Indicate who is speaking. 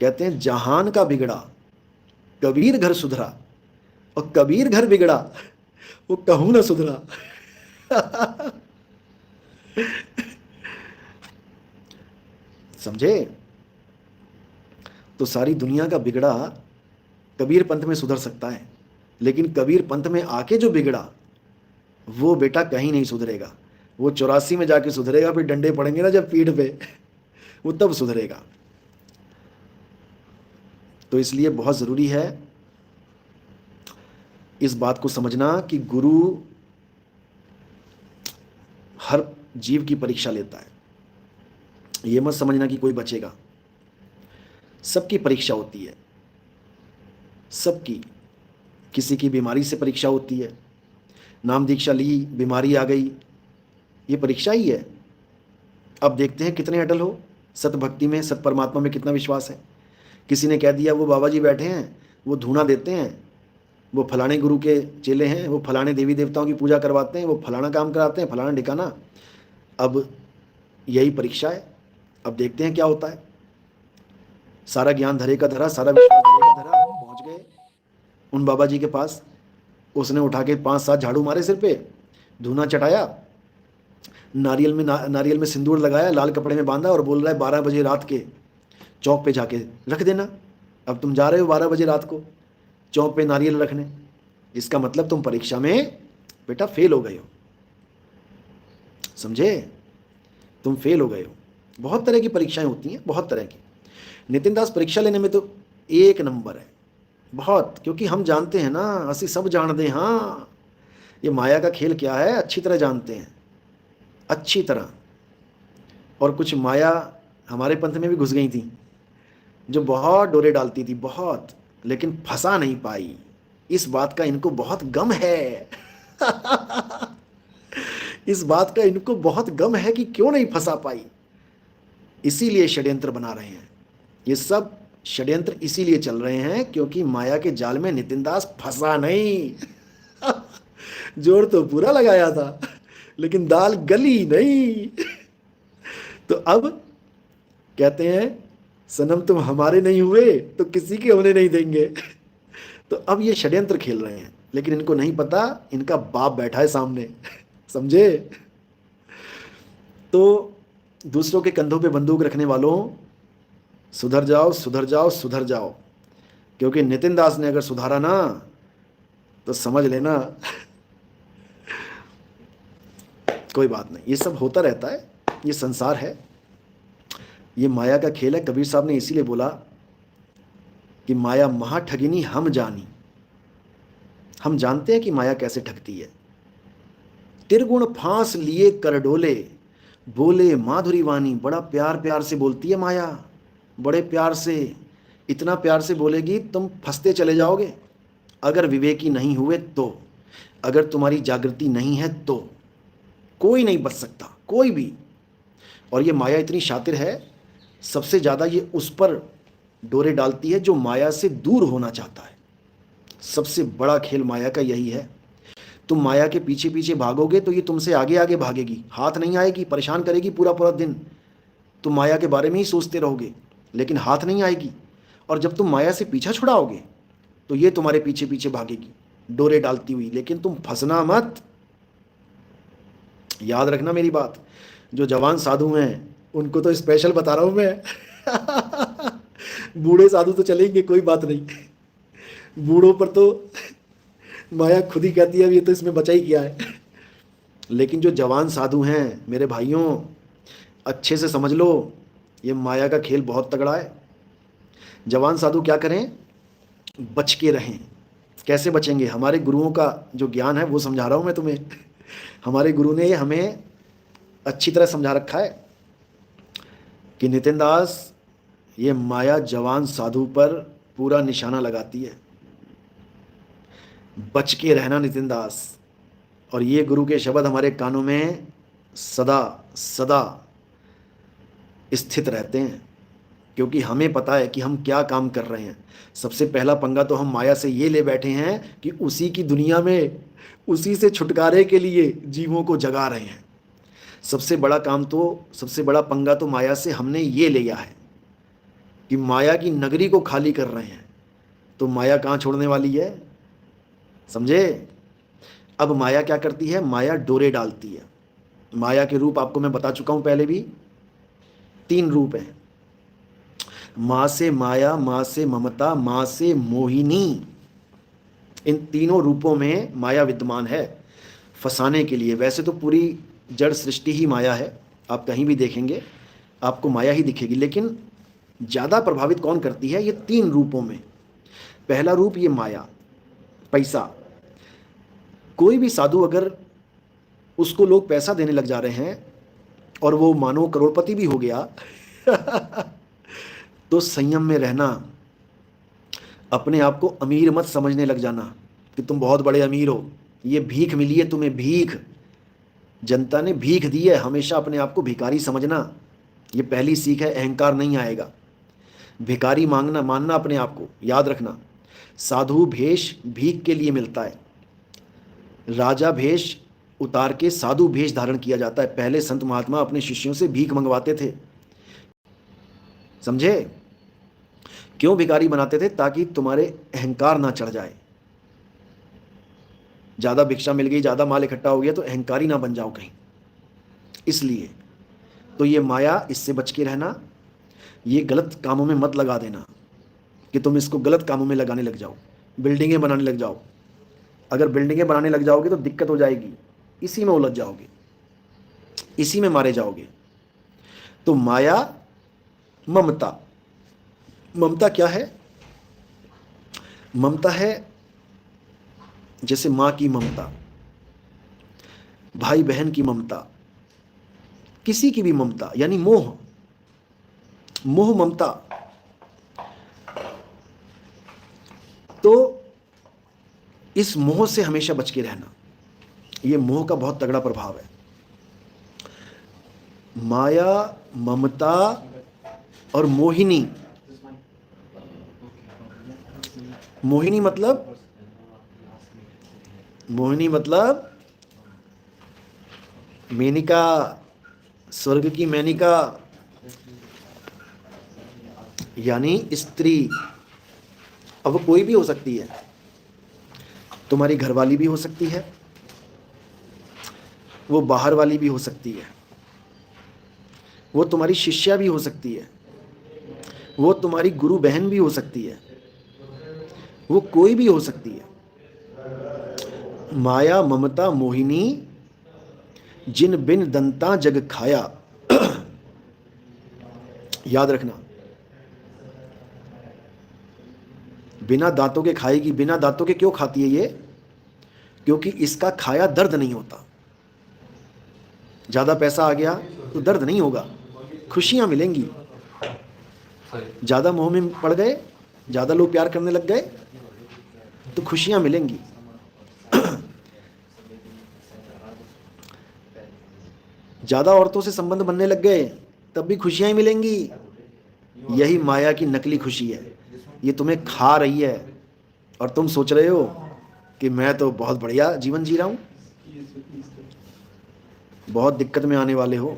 Speaker 1: कहते हैं जहान का बिगड़ा कबीर घर सुधरा, और कबीर घर बिगड़ा वो कहूं ना सुधरा। समझे? तो सारी दुनिया का बिगड़ा कबीर पंथ में सुधर सकता है, लेकिन कबीर पंथ में आके जो बिगड़ा वो बेटा कहीं नहीं सुधरेगा। वो 84 में जाके सुधरेगा, फिर डंडे पड़ेंगे ना जब पीठ पे, वो तब सुधरेगा। तो इसलिए बहुत जरूरी है इस बात को समझना कि गुरु हर जीव की परीक्षा लेता है। ये मत समझना कि कोई बचेगा, सबकी परीक्षा होती है, सबकी। किसी की बीमारी से परीक्षा होती है, नाम दीक्षा ली, बीमारी आ गई, ये परीक्षा ही है। अब देखते हैं कितने अटल हो सत भक्ति में, सत परमात्मा में कितना विश्वास है। किसी ने कह दिया वो बाबा जी बैठे हैं, वो धूना देते हैं, वो फलाने गुरु के चेले हैं, वो फलाने देवी देवताओं की पूजा करवाते हैं, वो फलाना काम कराते हैं, फलाना ठिकाना। अब यही परीक्षा है, अब देखते हैं क्या होता है। सारा ज्ञान धरे का धरा, सारा विश्वास धरे का धरा, पहुंच गए उन बाबा जी के पास। उसने उठा के 5-7 झाड़ू मारे सिर पे, धूना चटाया, नारियल में सिंदूर लगाया, लाल कपड़े में बांधा और बोल रहा है 12 बजे रात के चौक पे जाके रख देना। अब तुम जा रहे हो 12 बजे रात को चौक पे नारियल रखने, इसका मतलब तुम परीक्षा में बेटा फेल हो गए हो। समझे? तुम फेल हो गए हो। बहुत तरह की परीक्षाएं होती हैं, बहुत तरह की। नितिन दास परीक्षा लेने में तो 1 नंबर है, बहुत, क्योंकि हम जानते हैं ना, असि सब जान दे। हाँ, ये माया का खेल क्या है अच्छी तरह जानते हैं, अच्छी तरह। और कुछ माया हमारे पंथ में भी घुस गई थी, जो बहुत डोरे डालती थी, बहुत, लेकिन फंसा नहीं पाई। इस बात का इनको बहुत गम है। इस बात का इनको बहुत गम है कि क्यों नहीं फंसा पाई, इसीलिए षड्यंत्र बना रहे हैं। ये सब षड्यंत्र इसीलिए चल रहे हैं क्योंकि माया के जाल में नितिन दास फंसा नहीं। जोर तो पूरा लगाया था, लेकिन दाल गली नहीं। तो अब कहते हैं सनम तुम हमारे नहीं हुए तो किसी के होने नहीं देंगे। तो अब ये षड्यंत्र खेल रहे हैं, लेकिन इनको नहीं पता इनका बाप बैठा है सामने। समझे? तो दूसरों के कंधों पे बंदूक रखने वालों, सुधर जाओ, सुधर जाओ, सुधर जाओ, क्योंकि नितिन दास ने अगर सुधारा ना तो समझ लेना कोई बात नहीं। ये सब होता रहता है, ये संसार है, ये माया का खेल है। कबीर साहब ने इसीलिए बोला कि माया महा ठगिनी हम जानी। हम जानते हैं कि माया कैसे ठगती है। त्रिगुण फांस लिए कर डोले, बोले माधुरी वाणी। बड़ा प्यार प्यार से बोलती है माया, बड़े प्यार से, इतना प्यार से बोलेगी तुम फंसते चले जाओगे अगर विवेकी नहीं हुए तो, अगर तुम्हारी जागृति नहीं है तो। कोई नहीं बच सकता, कोई भी। और ये माया इतनी शातिर है, सबसे ज़्यादा ये उस पर डोरे डालती है जो माया से दूर होना चाहता है। सबसे बड़ा खेल माया का यही है। तुम माया के पीछे पीछे भागोगे तो ये तुमसे आगे आगे भागेगी, हाथ नहीं आएगी, परेशान करेगी पूरा पूरा दिन। तुम माया के बारे में ही सोचते रहोगे, लेकिन हाथ नहीं आएगी। और जब तुम माया से पीछा छुड़ाओगे तो ये तुम्हारे पीछे पीछे भागेगी डोरे डालती हुई, लेकिन तुम फंसना मत। याद रखना मेरी बात। जो जवान साधु हैं उनको तो स्पेशल बता रहा हूं मैं। बूढ़े साधु तो चलेंगे, कोई बात नहीं। बूढ़ों पर तो माया खुद ही कहती है ये तो इसमें बचा ही क्या है। लेकिन जो जवान साधु हैं मेरे भाइयों, अच्छे से समझ लो, ये माया का खेल बहुत तगड़ा है। जवान साधु क्या करें? बच के रहें। कैसे बचेंगे? हमारे गुरुओं का जो ज्ञान है वो समझा रहा हूं मैं तुम्हें। हमारे गुरु ने हमें अच्छी तरह समझा रखा है कि नितिन दास, ये माया जवान साधु पर पूरा निशाना लगाती है, बच के रहना नितिन दास। और ये गुरु के शब्द हमारे कानों में सदा सदा स्थित रहते हैं, क्योंकि हमें पता है कि हम क्या काम कर रहे हैं। सबसे पहला पंगा तो हम माया से ये ले बैठे हैं कि उसी की दुनिया में उसी से छुटकारे के लिए जीवों को जगा रहे हैं। सबसे बड़ा काम तो, सबसे बड़ा पंगा तो माया से हमने ये लिया है कि माया की नगरी को खाली कर रहे हैं, तो माया कहाँ छोड़ने वाली है, समझे। अब माया क्या करती है, माया डोरे डालती है। माया के रूप आपको मैं बता चुका हूं पहले भी, 3 रूप हैं। मां से माया, मां से ममता, मां से मोहिनी। इन तीनों रूपों में माया विद्यमान है फंसाने के लिए। वैसे तो पूरी जड़ सृष्टि ही माया है, आप कहीं भी देखेंगे आपको माया ही दिखेगी, लेकिन ज़्यादा प्रभावित कौन करती है, ये 3 रूपों में। पहला रूप ये माया, पैसा। कोई भी साधु अगर उसको लोग पैसा देने लग जा रहे हैं और वो मानो करोड़पति भी हो गया तो संयम में रहना, अपने आप को अमीर मत समझने लग जाना कि तुम बहुत बड़े अमीर हो, ये भीख मिली है तुम्हें, भीख, जनता ने भीख दी है। हमेशा अपने आप को भिखारी समझना, ये पहली सीख है, अहंकार नहीं आएगा। भिखारी मांगना मानना अपने आप को, याद रखना। साधु भेष भीख के लिए मिलता है, राजा भेष उतार के साधु भेष धारण किया जाता है। पहले संत महात्मा अपने शिष्यों से भीख मंगवाते थे, समझे। क्यों भिखारी बनाते थे, ताकि तुम्हारे अहंकार ना चढ़ जाए। ज़्यादा भिक्षा मिल गई, ज़्यादा माल इकट्ठा हो गया तो अहंकारी ना बन जाओ कहीं, इसलिए। तो ये माया, इससे बच के रहना। ये गलत कामों में मत लगा देना कि तुम इसको गलत कामों में लगाने लग जाओ, बिल्डिंगें बनाने लग जाओ। अगर बिल्डिंगें बनाने लग जाओगे तो दिक्कत हो जाएगी, इसी में उलझ जाओगे, इसी में मारे जाओगे। तो माया, ममता। ममता क्या है, ममता है जैसे माँ की ममता, भाई बहन की ममता, किसी की भी ममता, यानी मोह, मोह ममता। तो इस मोह से हमेशा बच के रहना, ये मोह का बहुत तगड़ा प्रभाव है। माया, ममता और मोहिनी। मोहिनी मतलब, मोहिनी मतलब मेनिका, स्वर्ग की मेनिका, यानी स्त्री। अब वो कोई भी हो सकती है, तुम्हारी घरवाली भी हो सकती है, वो बाहर वाली भी हो सकती है, वो तुम्हारी शिष्या भी हो सकती है, वो तुम्हारी गुरु बहन भी हो सकती है, वो कोई भी हो सकती है। माया, ममता, मोहिनी, जिन बिन दंता जग खाया। याद रखना, बिना दांतों के खाएगी। बिना दांतों के क्यों खाती है ये, क्योंकि इसका खाया दर्द नहीं होता। ज़्यादा पैसा आ गया तो दर्द नहीं होगा, खुशियां मिलेंगी। ज़्यादा मोह में पड़ गए, ज़्यादा लोग प्यार करने लग गए तो खुशियां मिलेंगी। ज़्यादा औरतों से संबंध बनने लग गए तब भी खुशियां ही मिलेंगी। यही माया की नकली खुशी है, ये तुम्हें खा रही है और तुम सोच रहे हो कि मैं तो बहुत बढ़िया जीवन जी रहा हूँ। बहुत दिक्कत में आने वाले हो।